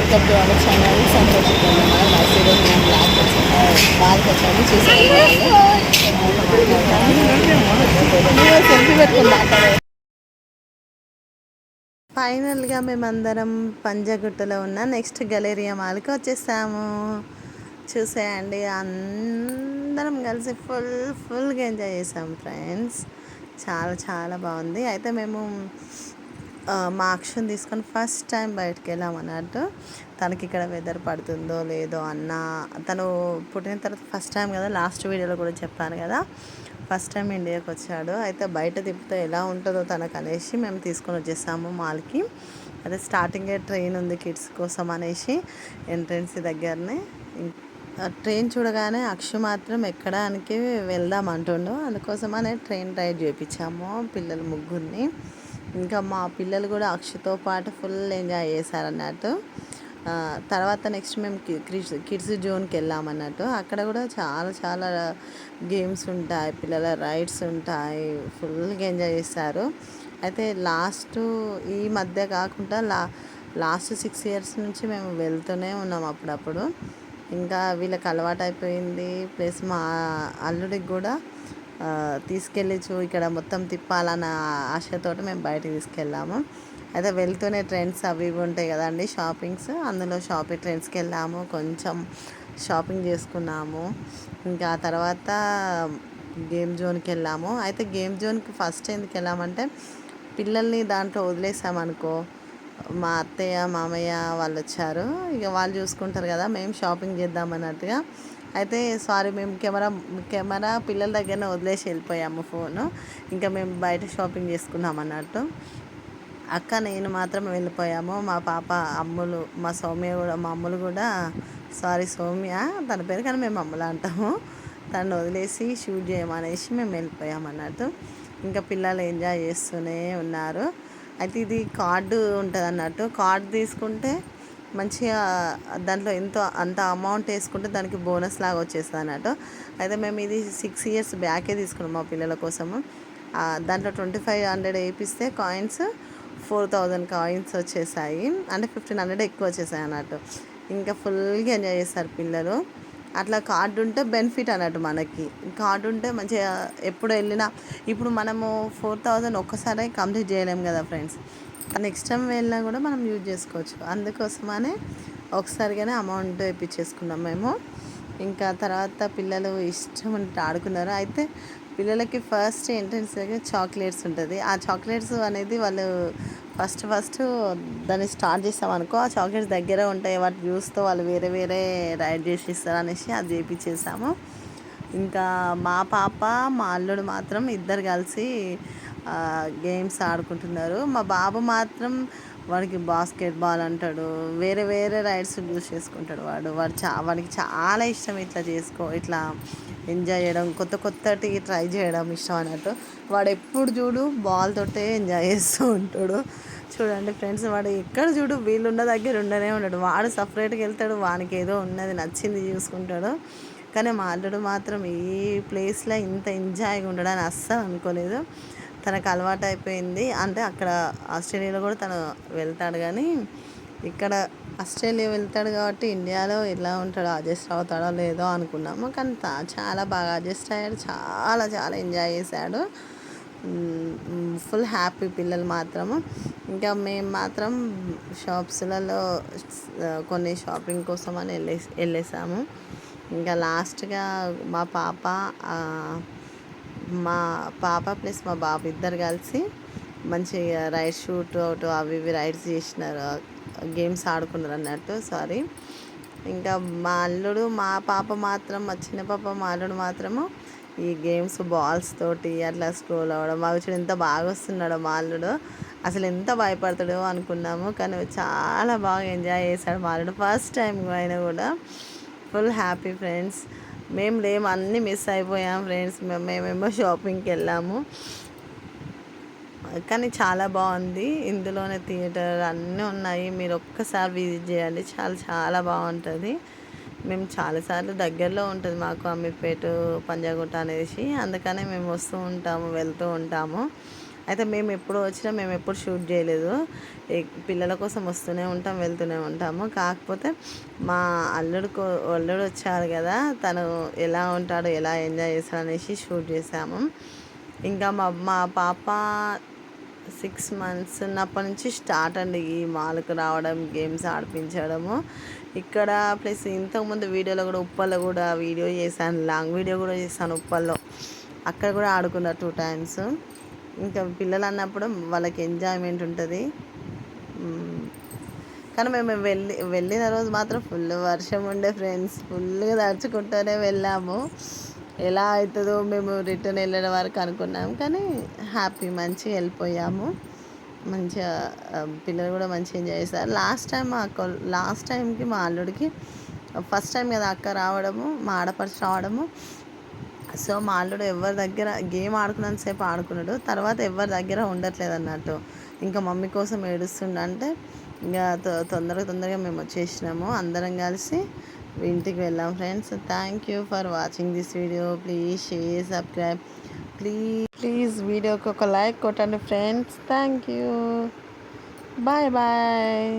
Welcome to our channel సంతోషంగా ఈరోజు మేము బ్లాగ్ వచ్చాము చూసాను సెల్ఫీ పెట్టుకుని ఫైనల్గా మేమందరం పంజగుట్టలో ఉన్న నెక్స్ట్ గలేరియా మాల్కి వచ్చేసాము. చూసేయండి అందరం కలిసి ఫుల్గా ఎంజాయ్ చేసాము ఫ్రెండ్స్. చాలా చాలా బాగుంది. అయితే మేము మా అక్షుని తీసుకొని ఫస్ట్ టైం బయటకు వెళ్ళాం అన్నట్టు. తనకి ఇక్కడ వెదర్ పడుతుందో లేదో అన్న, తను పుట్టిన తర్వాత ఫస్ట్ టైం కదా, లాస్ట్ వీడియోలో కూడా చెప్పాను కదా, ఫస్ట్ టైం ఇండియాకి వచ్చాడు. అయితే బయట తిప్పితే ఎలా ఉంటుందో తనకు అనేసి మేము తీసుకొని వచ్చేసాము మాల్కి. అదే స్టార్టింగే ట్రైన్ ఉంది కిడ్స్ కోసం అనేసి ఎంట్రెన్స్ దగ్గరనే ట్రైన్ చూడగానే అక్షు మాత్రం ఎక్కడానికి వెళ్దాం అంటుండు. అందుకోసమనే ట్రైన్ రైడ్ చేయించాము పిల్లలు ముగ్గురిని. ఇంకా మా పిల్లలు కూడా అక్షుతో పాటు ఫుల్ ఎంజాయ్ చేశారన్నట్టు. తర్వాత నెక్స్ట్ మేము కిడ్స్ జోన్కి వెళ్ళామన్నట్టు. అక్కడ కూడా చాలా చాలా గేమ్స్ ఉంటాయి, పిల్లల రైడ్స్ ఉంటాయి, ఫుల్గా ఎంజాయ్ చేస్తారు. అయితే ఈ మధ్య కాకుండా లాస్ట్ 6 years నుంచి మేము వెళ్తూనే ఉన్నాం అప్పుడప్పుడు. ఇంకా వీళ్ళకి అలవాటు అయిపోయింది. ప్లస్ మా అల్లుడికి కూడా తీసుకెళ్ళి ఇక్కడ మొత్తం తిప్పాలన్న ఆశతోటి మేము బయటకు తీసుకెళ్ళాము. అయితే వెళ్తూనే ట్రెండ్స్ అవి ఇవి ఉంటాయి కదండి, షాపింగ్స్, అందులో షాపింగ్ ట్రెండ్స్కి వెళ్ళాము, కొంచెం షాపింగ్ చేసుకున్నాము. ఇంకా తర్వాత గేమ్ జోన్కి వెళ్ళాము. అయితే గేమ్ జోన్కి ఫస్ట్ ఎందుకు వెళ్ళామంటే పిల్లల్ని దాంట్లో వదిలేసామనుకో, మా అత్తయ్య మామయ్య వాళ్ళు వచ్చారు, ఇక వాళ్ళు చూసుకుంటారు కదా, మేము షాపింగ్ చేద్దామన్నట్టుగా. అయితే మేము కెమెరా పిల్లల దగ్గరనే వదిలేసి వెళ్ళిపోయాము ఫోను. ఇంకా మేము బయట షాపింగ్ చేసుకున్నాం అన్నట్టు. అక్క నేను మాత్రం వెళ్ళిపోయాము. మా పాప అమ్ములు, మా అమ్ములు కూడా సౌమ్య తన పేరు, కానీ మేము అమ్ములు అంటాము, తను వదిలేసి షూట్ చేయమనేసి మేము వెళ్ళిపోయాము అన్నట్టు. ఇంకా పిల్లలు ఎంజాయ్ చేస్తూనే ఉన్నారు. అయితే ఇది కార్డు ఉంటుంది అన్నట్టు. కార్డు తీసుకుంటే మంచిగా దాంట్లో అంత అమౌంట్ వేసుకుంటే దానికి బోనస్ లాగా వచ్చేస్తుంది అన్నట్టు. అయితే మేము ఇది 6 years బ్యాకే తీసుకున్నాం మా పిల్లల కోసము. దాంట్లో 2500 వేయిస్తే కాయిన్స్ 4000 కాయిన్స్ వచ్చేసాయి, అంటే 1500 ఎక్కువ వచ్చేసాయి అన్నట్టు. ఇంకా ఫుల్గా ఎంజాయ్ చేస్తారు పిల్లలు. అట్లా కార్డు ఉంటే బెనిఫిట్ అన్నట్టు. మనకి కార్డు ఉంటే మంచిగా ఎప్పుడు వెళ్ళినా, ఇప్పుడు మనము 4000 ఒక్కసారి కంప్లీట్ చేయలేము కదా ఫ్రెండ్స్, నెక్స్ట్ టైం వెళ్ళినా కూడా మనం యూజ్ చేసుకోవచ్చు. అందుకోసమనే ఒకసారిగానే అమౌంట్ వేయించేసుకున్నాం మేము. ఇంకా తర్వాత పిల్లలు ఇష్టం ఉంటే ఆడుకున్నారు. అయితే పిల్లలకి ఫస్ట్ ఎంట్రన్స్ దగ్గర చాక్లెట్స్ ఉంటుంది. ఆ చాక్లెట్స్ అనేది వాళ్ళు ఫస్ట్ దాన్ని స్టార్ట్ చేసామనుకో, ఆ చాక్లెట్స్ దగ్గర ఉంటాయి, వాటి జ్యూస్తో వాళ్ళు వేరే వేరే రైడ్ చేసి ఇస్తారు అనేసి అది చేయించేసాము. ఇంకా మా పాప మా అల్లుడు మాత్రం ఇద్దరు కలిసి గేమ్స్ ఆడుకుంటున్నారు. మా బాబు మాత్రం వాడికి బాస్కెట్బాల్ అంటాడు, వేరే వేరే రైడ్స్ యూజ్ చేసుకుంటాడు. వాడికి చాలా ఇష్టం ఇట్లా ఎంజాయ్ చేయడం, కొత్తటి ట్రై చేయడం ఇష్టం అన్నట్టు. వాడు ఎప్పుడు చూడు బాల్ తోటే ఎంజాయ్ చేస్తూ ఉంటాడు. చూడండి ఫ్రెండ్స్, వాడు ఎక్కడ చూడు వీళ్ళున్న దగ్గర ఉండనే ఉన్నాడు. వాడు సపరేట్గా వెళ్తాడు, వానికి ఏదో ఉన్నది నచ్చింది చూసుకుంటాడు. కానీ మా అల్లుడు మాత్రం ఈ ప్లేస్లో ఇంత ఎంజాయ్గా ఉండడని అస్సలు అనుకోలేదు. తనకు అలవాటు అయిపోయింది. అంటే అక్కడ ఆస్ట్రేలియాలో కూడా తను వెళ్తాడు, కానీ ఇక్కడ ఆస్ట్రేలియా వెళ్తాడు కాబట్టి ఇండియాలో ఎలా ఉంటాడో అడ్జస్ట్ అవుతాడో లేదో అనుకున్నాము. కానీ చాలా బాగా అడ్జస్ట్ అయ్యాడు, చాలా చాలా ఎంజాయ్ చేశాడు. ఫుల్ హ్యాపీ పిల్లలు మాత్రము. ఇంకా మేము మాత్రం షాప్స్లలో కొన్ని షాపింగ్ కోసం అని వెళ్ళేసాము. ఇంకా లాస్ట్గా మా పాప ప్లస్ మా బాబు ఇద్దరు కలిసి మంచిగా రైడ్ షూట్ అవుట్ అవి ఇవి రైడ్స్ చేసినారు, గేమ్స్ ఆడుకున్నారు అన్నట్టు. ఇంకా మా అల్లుడు మా చిన్న పాప మా అల్లుడు మాత్రము ఈ గేమ్స్ బాల్స్ తోటి అట్లా స్క్రోల్ అవ్వడం, అవి చూడు ఎంత బాగా వస్తున్నాడో మా అల్లుడు. అసలు ఎంత భయపడతాడో అనుకున్నాము, కానీ చాలా బాగా ఎంజాయ్ చేశాడు మా అల్లుడు. ఫస్ట్ టైం అయినా కూడా ఫుల్ హ్యాపీ ఫ్రెండ్స్. మేము అన్నీ మిస్ అయిపోయాం ఫ్రెండ్స్. మేమేమో షాపింగ్కి వెళ్ళాము, కానీ చాలా బాగుంది. ఇందులోనే థియేటర్ అన్నీ ఉన్నాయి, మీరు ఒక్కసారి విజిట్ చేయండి, చాలా చాలా బాగుంటుంది. మేము చాలాసార్లు దగ్గరలో ఉంటుంది మాకు అమీర్పేట పంజాగుట్ట అనేసి, అందుకనే మేము వస్తూ ఉంటాము వెళ్తూ ఉంటాము. అయితే మేము ఎప్పుడు వచ్చినా మేము ఎప్పుడు షూట్ చేయలేదు. పిల్లల కోసం వస్తూనే ఉంటాం, వెళ్తూనే ఉంటాము. కాకపోతే మా అల్లుడు వచ్చారు కదా, తను ఎలా ఉంటాడు, ఎలా ఎంజాయ్ చేస్తాడు అనేసి షూట్ చేసాము. ఇంకా మా మా పాప 6 మంత్స్ ఉన్నప్పటి నుంచి స్టార్ట్ అండి ఈ మాల్కి రావడం, గేమ్స్ ఆడిపించడము ఇక్కడ. ప్లస్ ఇంతకుముందు వీడియోలో కూడా ఉప్పల్లో కూడా వీడియో చేశాను, లాంగ్ వీడియో కూడా చేశాను ఉప్పల్లో. అక్కడ కూడా ఆడుకున్న 2 టైమ్స్. ఇంకా పిల్లలు అన్నప్పుడు వాళ్ళకి ఎంజాయ్మెంట్ ఉంటుంది. కానీ మేము వెళ్ళిన రోజు మాత్రం ఫుల్ వర్షం ఉండే ఫ్రెండ్స్. ఫుల్గా తడుచుకుంటూనే వెళ్ళాము. ఎలా అవుతుందో మేము రిటర్న్ వెళ్ళడం వరకు అనుకున్నాము, కానీ హ్యాపీ మంచిగా వెళ్ళిపోయాము. మంచిగా పిల్లలు కూడా మంచిగా ఎంజాయ్ చేస్తారు. లాస్ట్ టైంకి మా అల్లుడికి ఫస్ట్ టైం కదా అక్క రావడము, మా ఆడపడుచు రావడము. సో మా అల్లుడు ఎవరి దగ్గర గేమ్ ఆడుకున్నంతసేపు ఆడుకున్నాడు, తర్వాత ఎవరి దగ్గర ఉండట్లేదు అన్నట్టు. ఇంకా మమ్మీ కోసం ఏడుస్తుండంటే ఇంకా తొందరగా మేము వచ్చేసినాము. అందరం కలిసి ఇంటికి వెళ్ళాం friends. Thank you for watching this video. Please share, subscribe. Please వీడియోకి ఒక లైక్ కొట్టండి friends. Thank you. Bye bye.